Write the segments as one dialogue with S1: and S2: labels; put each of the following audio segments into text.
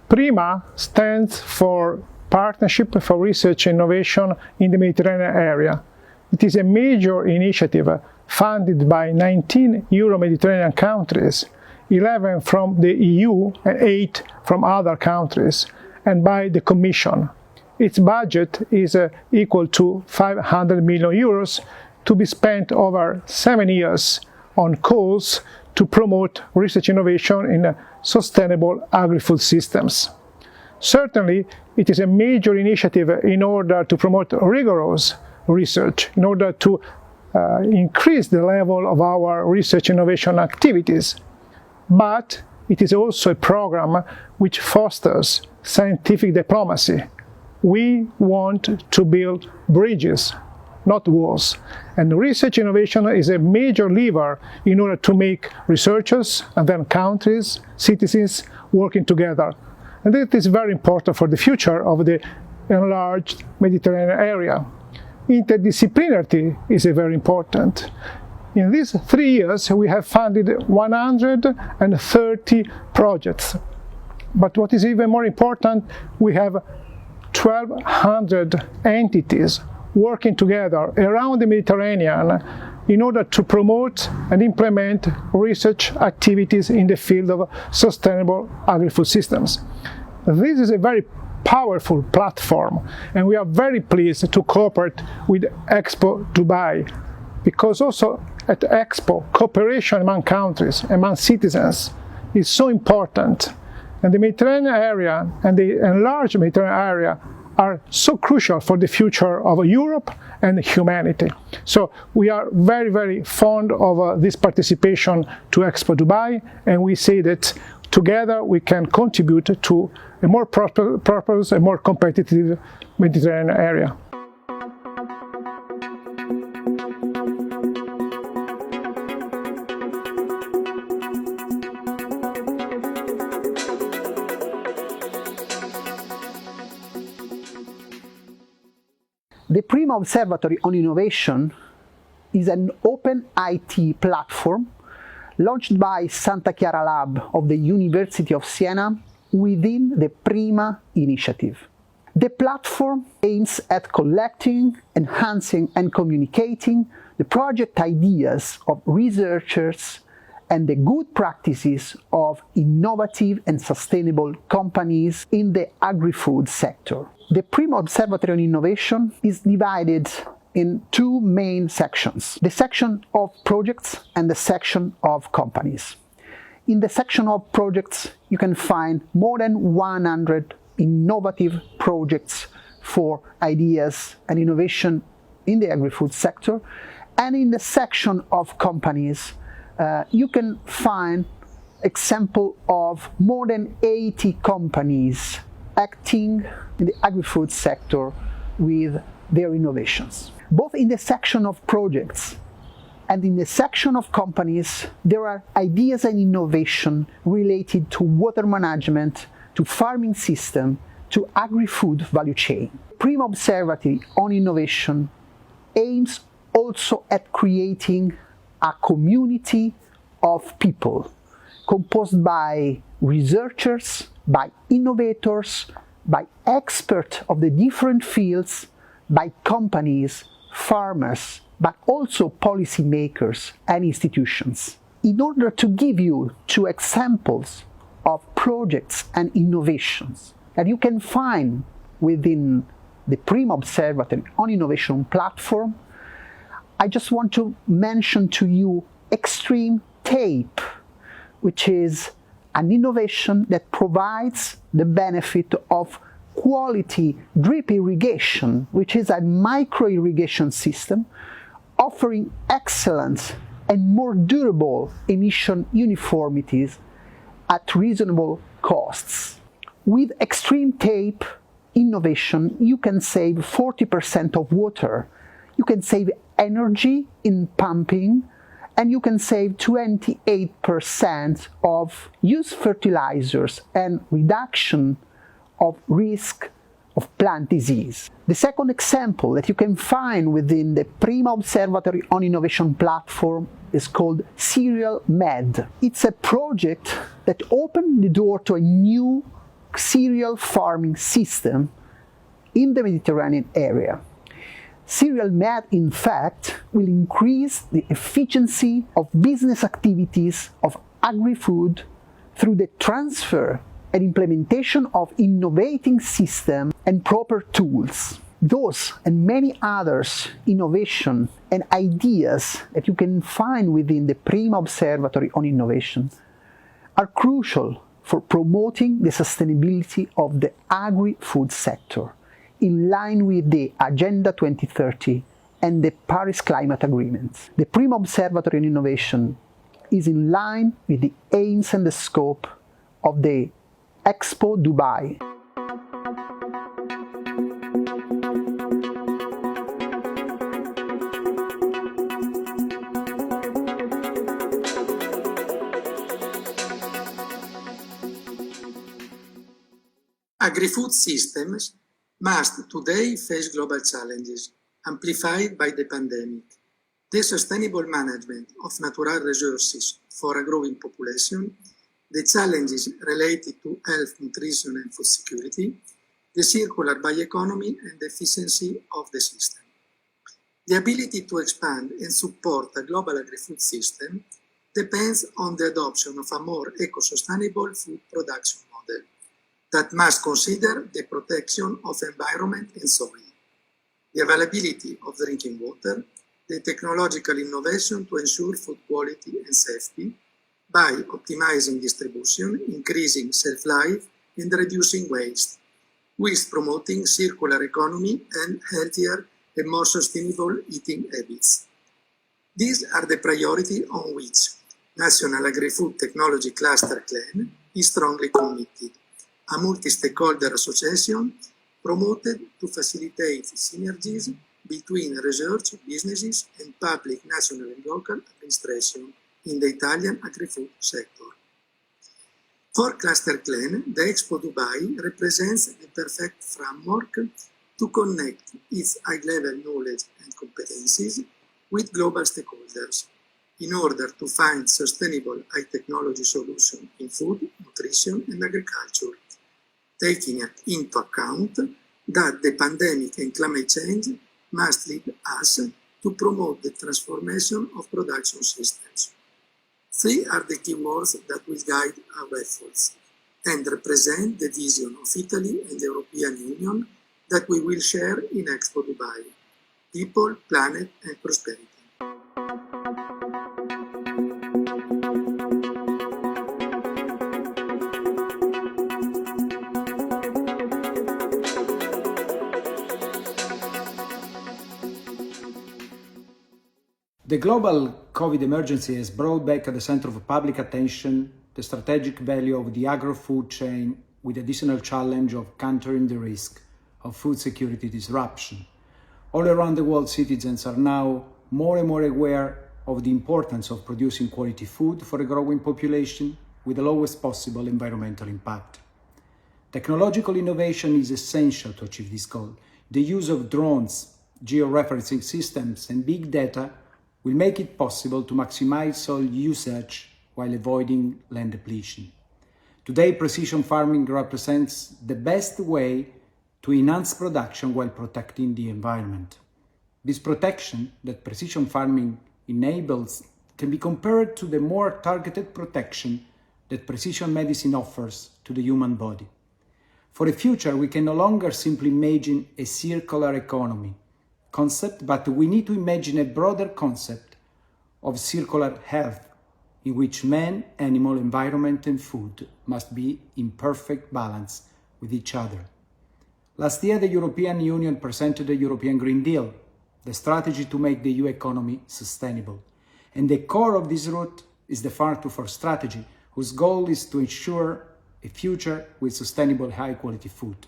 S1: PRIMA stands for Partnership for Research and Innovation in the Mediterranean Area. It is a major initiative funded by 19 Euro-Mediterranean countries, 11 from the EU and 8 from other countries, and by the Commission. Its budget is equal to 500 million euros to be spent over 7 years on calls to promote research innovation in sustainable agri-food systems. Certainly, it is a major initiative in order to promote rigorous research, in order to increase the level of our research innovation activities. But it is also a program which fosters scientific diplomacy. We want to build bridges, not walls. And research innovation is a major lever in order to make researchers and then countries, citizens working together. And that is very important for the future of the enlarged Mediterranean area. Interdisciplinarity is very important. In these 3 years, we have funded 130 projects. But what is even more important, we have 1,200 entities working together around the Mediterranean in order to promote and implement research activities in the field of sustainable agri-food systems. This is a very powerful platform, and we are very pleased to cooperate with Expo Dubai, because also at Expo, cooperation among countries, among citizens, is so important. And the Mediterranean area and the enlarged Mediterranean area are so crucial for the future of Europe and humanity. So we are very, very fond of this participation to Expo Dubai, and we say that together we can contribute to a more prosperous and more competitive Mediterranean area.
S2: The PRIMA Observatory on Innovation is an open IT platform launched by Santa Chiara Lab of the University of Siena within the PRIMA initiative. The platform aims at collecting, enhancing and communicating the project ideas of researchers and the good practices of innovative and sustainable companies in the agri-food sector. The PRIMA Observatory on Innovation is divided in two main sections: the section of projects and the section of companies. In the section of projects, you can find more than 100 innovative projects for ideas and innovation in the agri-food sector. And in the section of companies, you can find example of more than 80 companies acting in the agri-food sector with their innovations. Both in the section of projects and in the section of companies, there are ideas and innovation related to water management, to farming system, to agri-food value chain. PRIMA Observatory on Innovation aims also at creating a community of people composed by researchers, by innovators, by experts of the different fields, by companies, farmers, but also policymakers and institutions. In order to give you two examples of projects and innovations that you can find within the PRIMA Observatory on Innovation platform, I just want to mention to you Extreme Tape, which is an innovation that provides the benefit of quality drip irrigation, which is a micro-irrigation system offering excellent and more durable emission uniformities at reasonable costs. With Extreme Tape innovation, you can save 40% of water, you can save energy in pumping, and you can save 28% of used fertilizers and reduction of risk of plant disease. The second example that you can find within the PRIMA Observatory on Innovation platform is called Cereal Med. It's a project that opened the door to a new cereal farming system in the Mediterranean area. Cereal med, in fact, will increase the efficiency of business activities of agri-food through the transfer and implementation of innovating systems and proper tools. Those and many others innovation and ideas that you can find within the Prima Observatory on Innovation are crucial for promoting the sustainability of the agri-food sector in line with the Agenda 2030 and the Paris Climate Agreement. The Prima Observatory on Innovation is in line with the aims and the scope of the Expo Dubai.
S3: Agri-food systems must today face global challenges, amplified by the pandemic. The sustainable management of natural resources for a growing population, the challenges related to health, nutrition and food security, the circular bioeconomy and the efficiency of the system. The ability to expand and support a global agri-food system depends on the adoption of a more eco-sustainable food production model that must consider the protection of environment and soil, the availability of drinking water, the technological innovation to ensure food quality and safety by optimizing distribution, increasing shelf life, and reducing waste, whilst promoting circular economy and healthier and more sustainable eating habits. These are the priorities on which National Agri-Food Technology Cluster CLEN is strongly committed, a multi-stakeholder association promoted to facilitate synergies between research, businesses, and public, national and local administration in the Italian agri-food sector. For Cluster CLEN, the Expo Dubai represents the perfect framework to connect its high-level knowledge and competencies with global stakeholders in order to find sustainable high-technology solutions in food, nutrition, and agriculture, taking into account that the pandemic and climate change must lead us to promote the transformation of production systems. Three are the key words that will guide our efforts and represent the vision of Italy and the European Union that we will share in Expo Dubai: people, planet, and prosperity.
S4: The global COVID emergency has brought back at the center of public attention the strategic value of the agro-food chain, with the additional challenge of countering the risk of food security disruption. All around the world, citizens are now more and more aware of the importance of producing quality food for a growing population with the lowest possible environmental impact. Technological innovation is essential to achieve this goal. The use of drones, georeferencing systems, and big data will make it possible to maximize soil usage while avoiding land depletion. Today, precision farming represents the best way to enhance production while protecting the environment. This protection that precision farming enables can be compared to the more targeted protection that precision medicine offers to the human body. For the future, we can no longer simply imagine a circular economy concept, but we need to imagine a broader concept of circular health, in which man, animal, environment, and food must be in perfect balance with each other. Last year, the European Union presented the European Green Deal, the strategy to make the EU economy sustainable. And the core of this route is the Farm to Fork strategy, whose goal is to ensure a future with sustainable, high-quality food.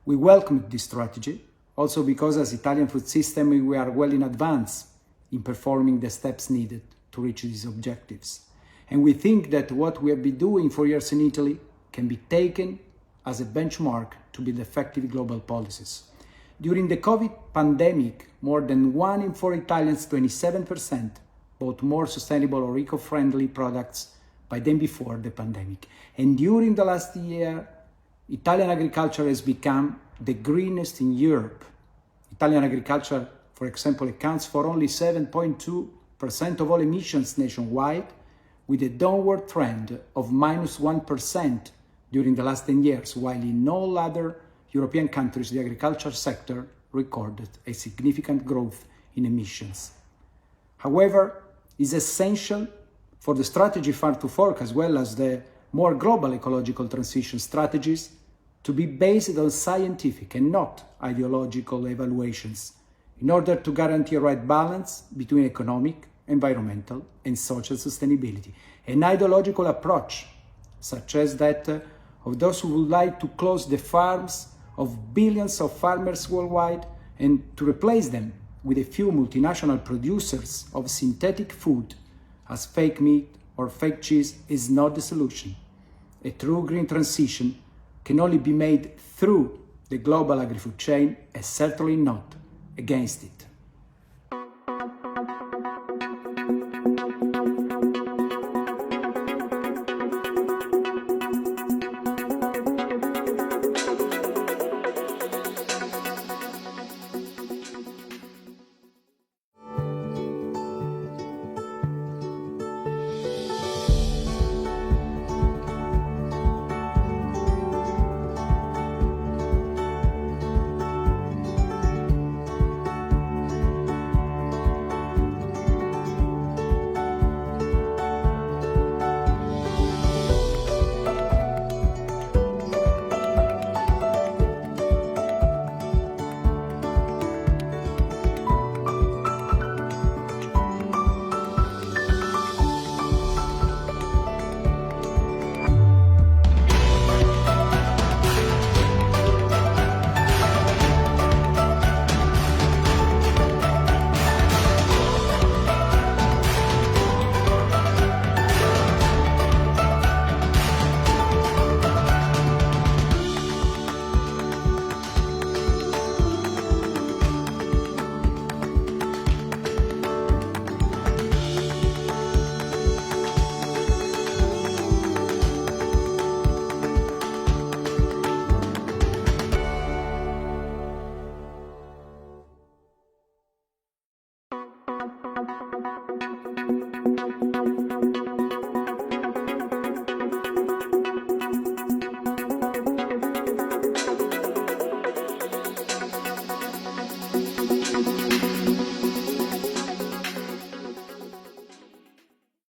S4: We welcome this strategy, also because as Italian food system, we are well in advance in performing the steps needed to reach these objectives. And we think that what we have been doing for years in Italy can be taken as a benchmark to build effective global policies. During the COVID pandemic, more than 1 in 4 Italians, 27%, bought more sustainable or eco-friendly products by than before the pandemic. And during the last year, Italian agriculture has become the greenest in Europe. Italian agriculture, for example, accounts for only 7.2% of all emissions nationwide, with a downward trend of -1% during the last 10 years, while in all other European countries the agriculture sector recorded a significant growth in emissions. However, it is essential for the strategy Farm to Fork, as well as the more global ecological transition strategies, to be based on scientific and not ideological evaluations, in order to guarantee a right balance between economic, environmental and social sustainability. An ideological approach, such as that of those who would like to close the farms of billions of farmers worldwide and to replace them with a few multinational producers of synthetic food as fake meat or fake cheese, is not the solution. A true green transition can only be made through the global agri-food chain, and certainly not against it.